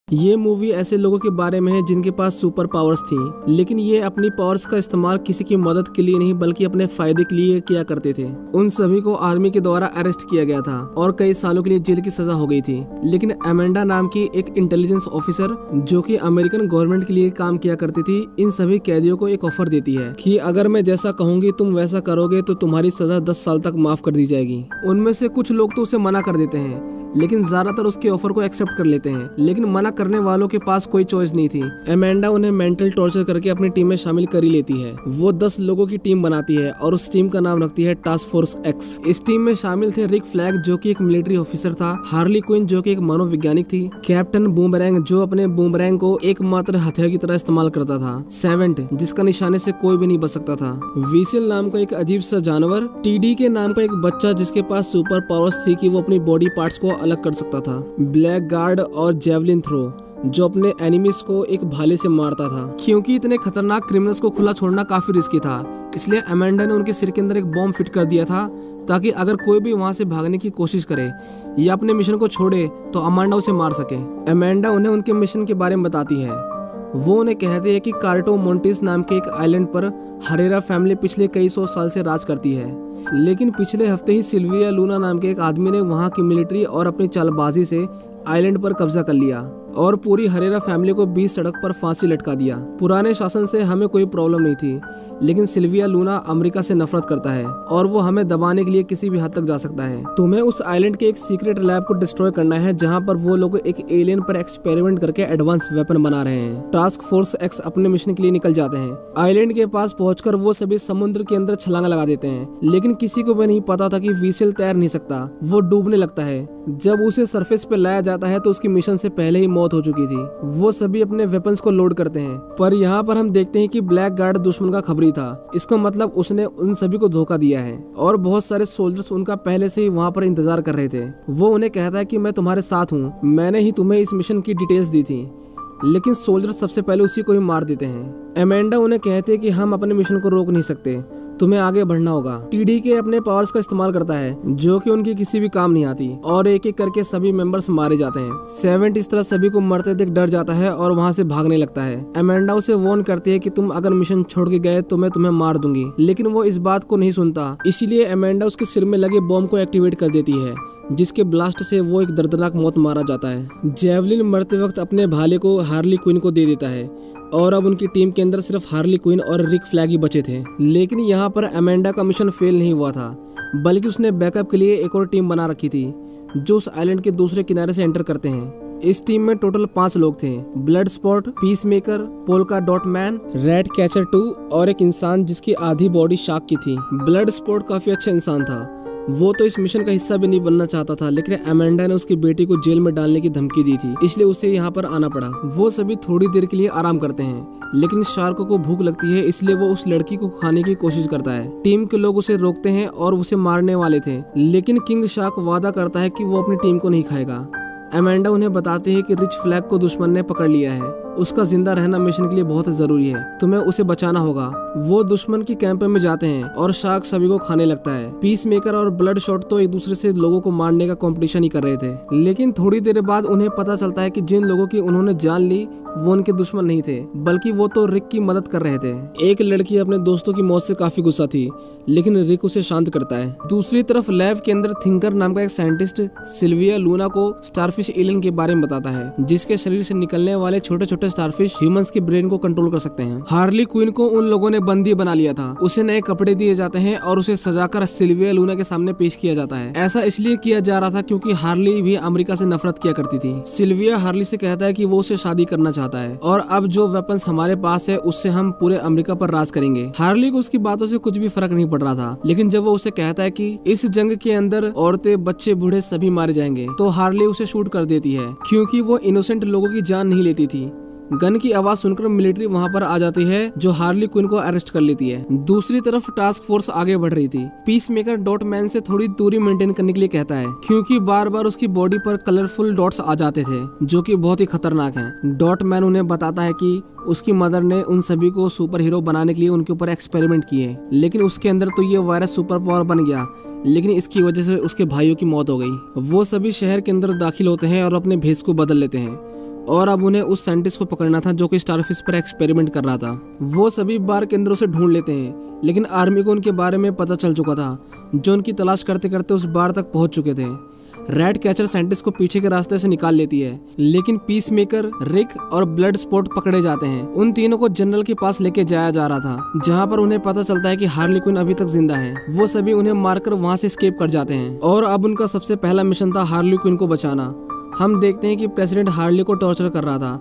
ये मूवी ऐसे लोगों के बारे में है जिनके पास सुपर पावर्स थी, लेकिन ये अपनी पावर्स का इस्तेमाल किसी की मदद के लिए नहीं बल्कि अपने फायदे के लिए किया करते थे। उन सभी को आर्मी के द्वारा अरेस्ट किया गया था और कई सालों के लिए जेल की सजा हो गई थी। लेकिन अमेंडा नाम की एक इंटेलिजेंस ऑफिसर जो कि अमेरिकन गवर्नमेंट के लिए काम किया करती थी, इन सभी कैदियों को एक ऑफर देती है कि अगर मैं जैसा कहूंगी तुम वैसा करोगे तो तुम्हारी सजा 10 साल तक माफ कर दी जाएगी। उनमें से कुछ लोग तो उसे मना कर देते हैं, लेकिन ज्यादातर उसके ऑफर को एक्सेप्ट कर लेते हैं। लेकिन मना करने वालों के पास कोई चॉइस नहीं थी। अमेंडा उन्हें मेंटल टॉर्चर करके अपनी टीम में शामिल कर ही लेती है। वो 10 लोगों की टीम बनाती है और उस टीम का नाम रखती है टास्क फोर्स एक्स। इस टीम में शामिल थे रिक फ्लैग जो कि एक मिलिट्री ऑफिसर था, हार्ली क्विन जो कि एक मनोवैज्ञानिक थी, कैप्टन बूमरैंग जो अपने बूमरैंग को एकमात्र हथियार की तरह इस्तेमाल करता था, सेवेंट जिसका निशाने से कोई भी नहीं बच सकता था, विसिल नाम का एक अजीब सा जानवर, टीडी के नाम का एक बच्चा जिसके पास सुपर पावर्स थी कि वो अपनी बॉडी पार्ट्स को अलग कर सकता था, ब्लैक गार्ड और जेवलिन थ्रो जो अपने एनिमीज को एक भाले से मारता था। क्योंकि इतने खतरनाक क्रिमिनल्स को खुला छोड़ना काफी रिस्की था, इसलिए अमेंडा ने उनके सिर के अंदर एक बॉम्ब फिट कर दिया था ताकि अगर कोई भी वहां से भागने की कोशिश करे या अपने मिशन को छोड़े तो अमांडा उसे मार सके। अमेंडा उन्हें उनके मिशन के बारे में बताती है। वो उन्हें कहते हैं कि कार्टो मोंटिस नाम के एक आइलैंड पर हरेरा फैमिली पिछले कई 100 साल से राज करती है, लेकिन पिछले हफ्ते ही सिल्विया लूना नाम के एक आदमी ने वहां की मिलिट्री और अपनी चालबाजी से आइलैंड पर कब्जा कर लिया और पूरी हरेरा फैमिली को 20 सड़क पर फांसी लटका दिया। पुराने शासन से हमें कोई प्रॉब्लम नहीं थी, लेकिन सिल्विया लूना अमेरिका से नफरत करता है और वो हमें दबाने के लिए किसी भी हद तक जा सकता है। तुम्हें उस आइलैंड के एक सीक्रेट लैब को डिस्ट्रॉय करना है जहां पर वो लोग एक एलियन पर एक्सपेरिमेंट करके एडवांस वेपन बना रहे हैं। टास्क फोर्स एक्स अपने मिशन के लिए निकल जाते हैं। आइलैंड के पास पहुंचकर वो सभी समुद्र के अंदर छलांग लगा देते हैं, लेकिन किसी को भी नहीं पता था कि विसिल तैर नहीं सकता, वो डूबने लगता है। जब उसे सरफेस पे लाया जाता है तो उसकी मिशन से पहले ही मौत हो चुकी थी। वो सभी अपने वेपन्स को लोड करते हैं, पर यहाँ पर हम देखते हैं कि ब्लैक गार्ड दुश्मन का खबरी था। इसका मतलब उसने उन सभी को धोखा दिया है और बहुत सारे सोल्जर्स उनका पहले से ही वहाँ पर इंतजार कर रहे थे। वो उन्हें कहता है कि मैं तुम्हारे साथ हूँ, मैंने ही तुम्हें इस मिशन की डिटेल्स दी थी, लेकिन सोल्जर सबसे पहले उसी को ही मार देते हैं। अमेंडा उन्हें कहते हैं कि हम अपने मिशन को रोक नहीं सकते, तुम्हें आगे बढ़ना होगा। टीडी के अपने पावर्स का इस्तेमाल करता है जो कि उनकी किसी भी काम नहीं आती और एक एक करके सभी मेंबर्स मारे जाते हैं। सेवेंट इस तरह सभी को मरते देख डर जाता है और वहां से भागने लगता है। अमेंडा उसे वार्न करती है कि तुम अगर मिशन छोड़ के गए तो मैं तुम्हें मार दूंगी, लेकिन वो इस बात को नहीं सुनता। इसीलिए अमेंडा उसके सिर में लगे बॉम्ब को एक्टिवेट कर देती है, जिसके ब्लास्ट से वो एक दर्दनाक मौत मारा जाता है। जेवलिन मरते वक्त अपने भाले को हार्ली क्विन को दे देता है और अब उनकी टीम के अंदर सिर्फ हार्ली क्विन और रिक फ्लैग ही बचे थे। लेकिन यहाँ पर अमेंडा का मिशन फेल नहीं हुआ था, बल्कि उसने बैकअप के लिए एक और टीम बना रखी थी जो उस आइलैंड के दूसरे किनारे से एंटर करते हैं। इस टीम में टोटल 5 लोग थे, blood spot, peace maker, polka dot man, red catcher 2 और एक इंसान जिसकी आधी बॉडी शार्क की थी। ब्लड स्पॉट काफी अच्छा इंसान था, वो तो इस मिशन का हिस्सा भी नहीं बनना चाहता था, लेकिन अमेंडा ने उसकी बेटी को जेल में डालने की धमकी दी थी, इसलिए उसे यहाँ पर आना पड़ा। वो सभी थोड़ी देर के लिए आराम करते हैं, लेकिन शार्क को भूख लगती है, इसलिए वो उस लड़की को खाने की कोशिश करता है। टीम के लोग उसे रोकते हैं और उसे मारने वाले थे, लेकिन किंग शार्क वादा करता है कि वो अपनी टीम को नहीं खाएगा। अमेंडा उन्हें बताते हैं कि रिच फ्लैग को दुश्मन ने पकड़ लिया है, उसका जिंदा रहना मिशन के लिए बहुत जरूरी है, तुम्हें उसे बचाना होगा। वो दुश्मन की कैंप में जाते हैं और शार्क सभी को खाने लगता है। पीस मेकर और ब्लड शॉट तो एक दूसरे से लोगों को मारने का कंपटीशन ही कर रहे थे, लेकिन थोड़ी देर बाद उन्हें पता चलता है कि जिन लोगों की उन्होंने जान ली वो उनके दुश्मन नहीं थे, बल्कि वो तो रिक की मदद कर रहे थे। एक लड़की अपने दोस्तों की मौत से काफी गुस्सा थी, लेकिन रिक उसे शांत करता है। दूसरी तरफ लैब के अंदर थिंकर नाम का एक साइंटिस्ट सिल्विया लूना को स्टारफिश एलियन के बारे में बताता है, जिसके शरीर से निकलने वाले छोटे छोटे स्टारफिश ह्यूमंस के ब्रेन को कंट्रोल कर सकते हैं। हार्ली क्विन को उन लोगों ने बंदी बना लिया था, उसे नए कपड़े दिए जाते हैं और उसे सजाकर सिल्विया लूना के सामने पेश किया जाता है। ऐसा इसलिए किया जा रहा था क्योंकि हार्ली भी अमेरिका से नफरत किया करती थी। सिल्विया हार्ली से कहता है कि वो उसे शादी करना चाहता है और अब जो वेपन्स हमारे पास है उससे हम पूरे अमेरिका पर राज करेंगे। हार्ली को उसकी बातों से कुछ भी फर्क नहीं पड़ रहा था, लेकिन जब वो उसे कहता है कि इस जंग के अंदर औरतें, बच्चे, बूढ़े सभी मारे जाएंगे, तो हार्ली उसे शूट कर देती है क्योंकि वो इनोसेंट लोगों की जान नहीं लेती थी। गन की आवाज सुनकर मिलिट्री वहां पर आ जाती है जो हार्ली क्विन को अरेस्ट कर लेती है। दूसरी तरफ टास्क फोर्स आगे बढ़ रही थी। पीस मेकर डॉट मैन से थोड़ी दूरी मेंटेन करने के लिए कहता है क्योंकि बार बार उसकी बॉडी पर कलरफुल डॉट्स आ जाते थे जो कि बहुत ही खतरनाक हैं। डॉट मैन उन्हें बताता है कि उसकी मदर ने उन सभी को सुपर हीरो बनाने के लिए उनके ऊपर एक्सपेरिमेंट किए, लेकिन उसके अंदर तो ये वायरस सुपर पावर बन गया, लेकिन इसकी वजह से उसके भाइयों की मौत हो गई। वो सभी शहर के अंदर दाखिल होते हैं और अपने भेष को बदल लेते हैं। और अब उन्हें उस साइंटिस्ट को पकड़ना था जो कि स्टारफिश पर एक्सपेरिमेंट कर रहा था। वो सभी बार केंद्रों से ढूंढ लेते हैं, लेकिन आर्मी को उनके बारे में पता चल चुका था, जो उनकी तलाश करते करते उस बार तक पहुंच चुके थे। रैट कैचर साइंटिस्ट को पीछे के रास्ते से निकाल लेती है, लेकिन पीस मेकर, रिक और ब्लड स्पॉट पकड़े जाते हैं। उन तीनों को जनरल के पास लेके जाया जा रहा था, जहां पर उन्हें पता चलता है कि हार्ली क्विन अभी तक जिंदा है। वो सभी उन्हें मारकर वहां से एस्केप कर जाते हैं और अब उनका सबसे पहला मिशन था हार्ली क्विन को बचाना। हम देखते हैं कि प्रेसिडेंट हार्ली को टॉर्चर कर रहा था,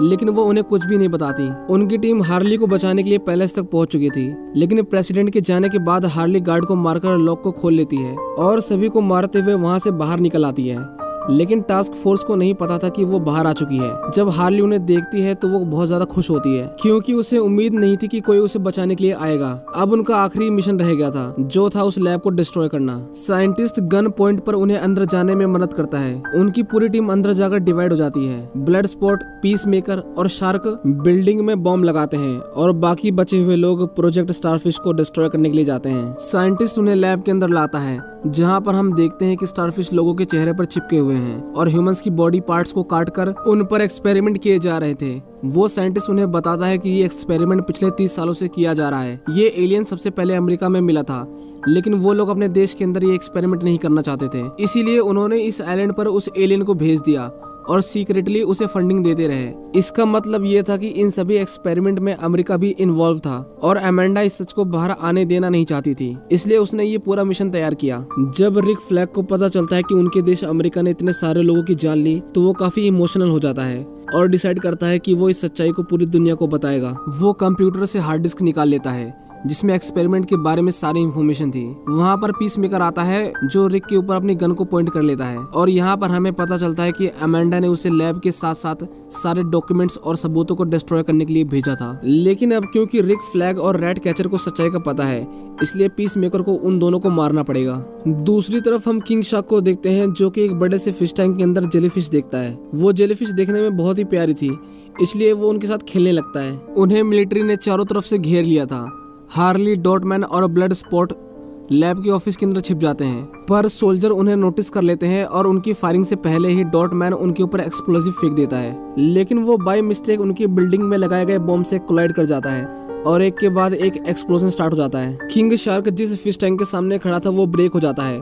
लेकिन वो उन्हें कुछ भी नहीं बताती। उनकी टीम हार्ली को बचाने के लिए पैलेस तक पहुंच चुकी थी, लेकिन प्रेसिडेंट के जाने के बाद हार्ली गार्ड को मारकर लॉक को खोल लेती है और सभी को मारते हुए वहां से बाहर निकल आती है। लेकिन टास्क फोर्स को नहीं पता था कि वो बाहर आ चुकी है। जब हार्ली उन्हें देखती है तो वो बहुत ज्यादा खुश होती है, क्योंकि उसे उम्मीद नहीं थी कि कोई उसे बचाने के लिए आएगा। अब उनका आखिरी मिशन रह गया था, जो था उस लैब को डिस्ट्रॉय करना। साइंटिस्ट गन पॉइंट पर उन्हें अंदर जाने में मदद करता है। उनकी पूरी टीम अंदर जाकर डिवाइड हो जाती है। ब्लड स्पॉट, पीस मेकर और शार्क बिल्डिंग में बॉम्ब लगाते हैं और बाकी बचे हुए लोग प्रोजेक्ट स्टारफिश को डिस्ट्रॉय करने के लिए जाते हैं। साइंटिस्ट उन्हें लैब के अंदर लाता है, जहां पर हम देखते हैं कि स्टारफिश लोगों के चेहरे पर चिपके हुए हैं और ह्यूमंस की बॉडी पार्ट्स को काटकर उन पर एक्सपेरिमेंट किए जा रहे थे। वो साइंटिस्ट उन्हें बताता है कि ये एक्सपेरिमेंट पिछले 30 सालों से किया जा रहा है। ये एलियन सबसे पहले अमेरिका में मिला था, लेकिन वो लोग अपने देश के अंदर ये एक्सपेरिमेंट नहीं करना चाहते थे, इसीलिए उन्होंने इस आइलैंड पर उस एलियन को भेज दिया और सीक्रेटली उसे फंडिंग देते रहे। इसका मतलब ये था कि इन सभी एक्सपेरिमेंट में अमेरिका भी इन्वॉल्व था और अमेंडा इस सच को बाहर आने देना नहीं चाहती थी, इसलिए उसने ये पूरा मिशन तैयार किया। जब रिक फ्लैग को पता चलता है कि उनके देश अमेरिका ने इतने सारे लोगों की जान ली, तो वो काफी इमोशनल हो जाता है और डिसाइड करता है कि वो इस सच्चाई को पूरी दुनिया को बताएगा। वो कंप्यूटर से हार्ड डिस्क निकाल लेता है, जिसमें एक्सपेरिमेंट के बारे में सारी इंफॉर्मेशन थी। वहाँ पर पीस मेकर आता है, जो रिक के ऊपर अपनी गन को पॉइंट कर लेता है और यहाँ पर हमें पता चलता है कि अमेंडा ने उसे लैब के साथ साथ सारे डॉक्यूमेंट्स और सबूतों को डिस्ट्रॉय करने के लिए भेजा था। लेकिन अब क्योंकि रिक फ्लैग और रैट कैचर को सच्चाई का पता है, इसलिए पीस मेकर को उन दोनों को मारना पड़ेगा। दूसरी तरफ हम किंग शार्क को देखते हैं, जो कि एक बड़े से फिश टैंक के अंदर जेलीफिश देखता है। वो जेलीफिश देखने में बहुत ही प्यारी थी, इसलिए वो उनके साथ खेलने लगता है। उन्हें मिलिट्री ने चारों तरफ से घेर लिया था। हार्ली, डॉटमैन और ब्लड स्पॉट लैब के ऑफिस के अंदर छिप जाते हैं, पर सोल्जर उन्हें नोटिस कर लेते हैं और उनकी फायरिंग से पहले ही डॉटमैन उनके ऊपर एक्सप्लोजिव फेंक देता है। लेकिन वो बाय मिस्टेक उनकी बिल्डिंग में लगाए गए बॉम्ब से कोलाइड कर जाता है और एक के बाद एक एक्सप्लोजन स्टार्ट हो जाता है। किंग शार्क जिस फिश टैंक के सामने खड़ा था वो ब्रेक हो जाता है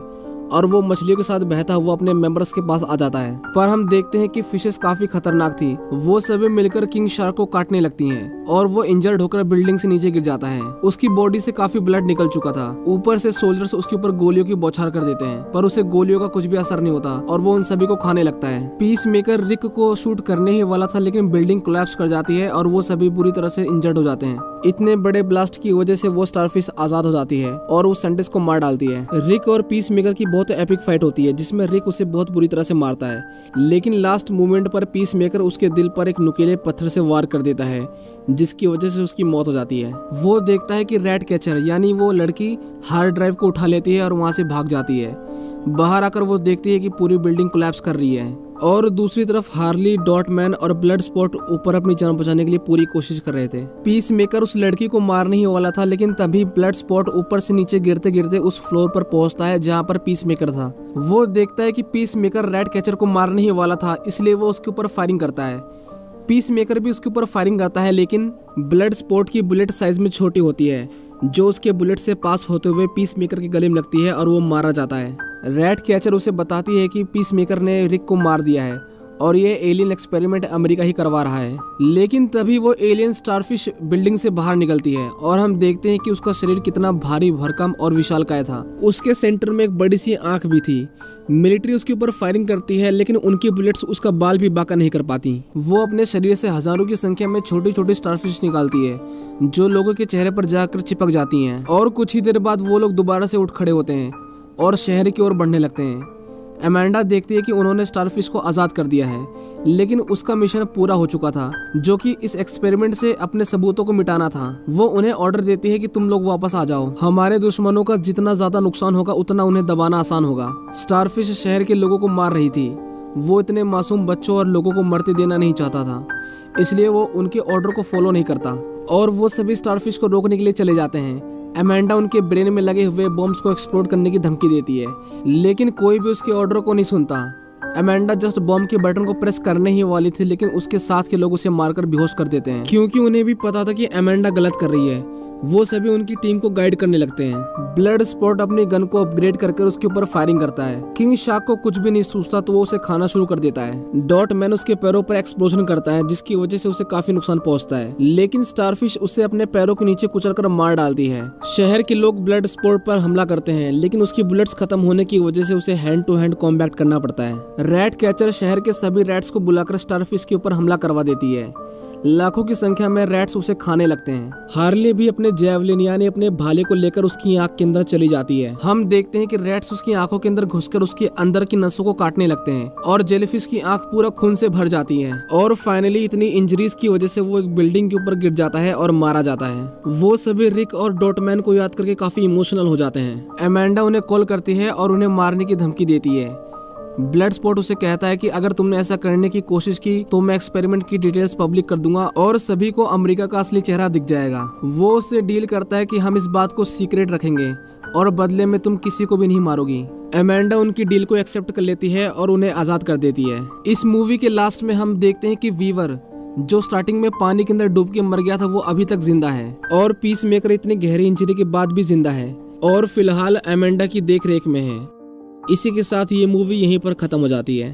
और वो मछलियों के साथ बहता हुआ अपने मेंबर्स के पास आ जाता है। पर हम देखते हैं कि फिशेस काफी खतरनाक थी। वो सभी मिलकर किंग शार्क को काटने लगती हैं और वो इंजर्ड होकर बिल्डिंग से नीचे गिर जाता है। उसकी बॉडी से काफी ब्लड निकल चुका था। ऊपर से सोल्जर्स उसके ऊपर गोलियों की बौछार कर देते हैं, पर उसे गोलियों का कुछ भी असर नहीं होता और वो उन सभी को खाने लगता है। पीस मेकर रिक को शूट करने ही वाला था, लेकिन बिल्डिंग कोलैप्स कर जाती है और वो सभी बुरी तरह से इंजर्ड हो जाते हैं। इतने बड़े ब्लास्ट की वजह से वो स्टारफिश आजाद हो जाती है और उस साइंटिस्ट को मार डालती है। रिक और पीस मेकर की बहुत एपिक फाइट होती है, जिसमें रिक उसे बहुत बुरी तरह से मारता है, लेकिन लास्ट मोमेंट पर पीस मेकर उसके दिल पर एक नुकीले पत्थर से वार कर देता है, जिसकी वजह से उसकी मौत हो जाती है। वो देखता है कि रैट कैचर यानी वो लड़की हार्ड ड्राइव को उठा लेती है और वहां से भाग जाती है। बाहर आकर वो देखती है कि पूरी बिल्डिंग कोलैप्स कर रही है और दूसरी तरफ हार्ली, डॉटमैन और ब्लड स्पॉट ऊपर अपनी जान बचाने के लिए पूरी कोशिश कर रहे थे। पीस मेकर उस लड़की को मारने ही वाला था, लेकिन तभी ब्लड स्पॉट ऊपर से नीचे गिरते गिरते उस फ्लोर पर पहुंचता है जहां पर पीस मेकर था। वो देखता है कि पीस मेकर रैट कैचर को मारने ही वाला था, इसलिए वो उसके ऊपर फायरिंग करता है। पीस मेकर भी उसके ऊपर फायरिंग करता है, लेकिन ब्लड स्पॉट की बुलेट साइज में छोटी होती है, जो उसके बुलेट से पास होते हुए पीस मेकर के गले में लगती है और वो मारा जाता है। रैट कैचर उसे बताती है कि पीस मेकर ने रिक को मार दिया है और ये एलियन एक्सपेरिमेंट अमेरिका ही करवा रहा है। लेकिन तभी वो एलियन स्टारफिश बिल्डिंग से बाहर निकलती है और हम देखते हैं कि उसका शरीर कितना भारी भरकम और विशालकाय था। उसके सेंटर में एक बड़ी सी आंख भी थी। मिलिट्री उसके ऊपर फायरिंग करती है, लेकिन उनकी बुलेट्स उसका बाल भी बांका नहीं कर पाती। वो अपने शरीर से हजारों की संख्या में छोटी छोटी स्टारफिश निकालती है, जो लोगों के चेहरे पर जाकर चिपक जाती हैं और कुछ ही देर बाद वो लोग दोबारा से उठ खड़े होते हैं और शहर की ओर बढ़ने लगते हैं। अमेंडा देखती है कि उन्होंने स्टारफिश को आजाद कर दिया है, लेकिन उसका मिशन पूरा हो चुका था, जो कि इस एक्सपेरिमेंट से अपने सबूतों को मिटाना था। वो उन्हें ऑर्डर देती है कि तुम लोग वापस आ जाओ। हमारे दुश्मनों का जितना ज्यादा नुकसान होगा उतना उन्हें दबाना आसान होगा। स्टारफिश शहर के लोगों को मार रही थी। वो इतने मासूम बच्चों और लोगों को मरते देना नहीं चाहता था, इसलिए वो उनके ऑर्डर को फॉलो नहीं करता और वो सभी स्टारफिश को रोकने के लिए चले जाते हैं। अमेंडा उनके ब्रेन में लगे हुए बॉम्ब्स को एक्सप्लोड करने की धमकी देती है, लेकिन कोई भी उसके ऑर्डर को नहीं सुनता अमेंडा जस्ट बॉम्ब के बटन को प्रेस करने ही वाली थी, लेकिन उसके साथ के लोग उसे मारकर बेहोश कर देते हैं, क्योंकि उन्हें भी पता था कि अमेंडा गलत कर रही है। वो सभी उनकी टीम को गाइड करने लगते हैं। ब्लड स्पॉट अपनी गन को अपग्रेड करके उसके ऊपर फायरिंग करता है। किंग शार्क को कुछ भी नहीं सूझता तो वो उसे खाना शुरू कर देता है। डॉट मैन उसके पैरों पर एक्सप्लोजन करता है, जिसकी वजह से उसे काफी नुकसान पहुंचता है, लेकिन स्टारफिश उसे अपने पैरों के नीचे कुचलकर मार डालती है। शहर के लोग ब्लड स्पॉट पर हमला करते हैं, लेकिन उसकी बुलेट्स खत्म होने की वजह से उसे हैंड टू हैंड कॉम्बैट करना पड़ता है। रैट कैचर शहर के सभी रैट्स को बुलाकर स्टारफिश के ऊपर हमला करवा देती है। लाखों की संख्या में रैट्स उसे खाने लगते हैं। हार्ले भी अपने जैवलिन यानी अपने भाले को लेकर उसकी आंख के अंदर चली जाती है। हम देखते हैं कि रैट्स उसकी आंखों के अंदर घुसकर उसके अंदर की नसों को काटने लगते हैं और जेलीफिश की आंख पूरा खून से भर जाती है। और फाइनली इतनी इंजरीज की वजह से वो एक बिल्डिंग के ऊपर गिर जाता है और मारा जाता है। वो सभी रिक और डॉटमैन को याद करके काफी इमोशनल हो जाते हैं। अमेंडा उन्हें कॉल करती है और उन्हें मारने की धमकी देती है। ब्लड स्पॉट उसे कहता है कि अगर तुमने ऐसा करने की कोशिश की तो मैं एक्सपेरिमेंट की डिटेल्स पब्लिक कर दूंगा और सभी को अमेरिका का असली चेहरा दिख जाएगा। वो उससे डील करता है कि हम इस बात को सीक्रेट रखेंगे और बदले में तुम किसी को भी नहीं मारोगी। अमेंडा उनकी डील को एक्सेप्ट कर लेती है और उन्हें आजाद कर देती है। इस मूवी के लास्ट में हम देखते हैं कि वीवर, जो स्टार्टिंग में पानी के अंदर डूब के मर गया था, वो अभी तक जिंदा है और पीस मेकर इतनी गहरी इंजरी के बाद भी जिंदा है और फिलहाल अमेंडा की देख रेख में है। इसी के साथ ये मूवी यहीं पर खत्म हो जाती है।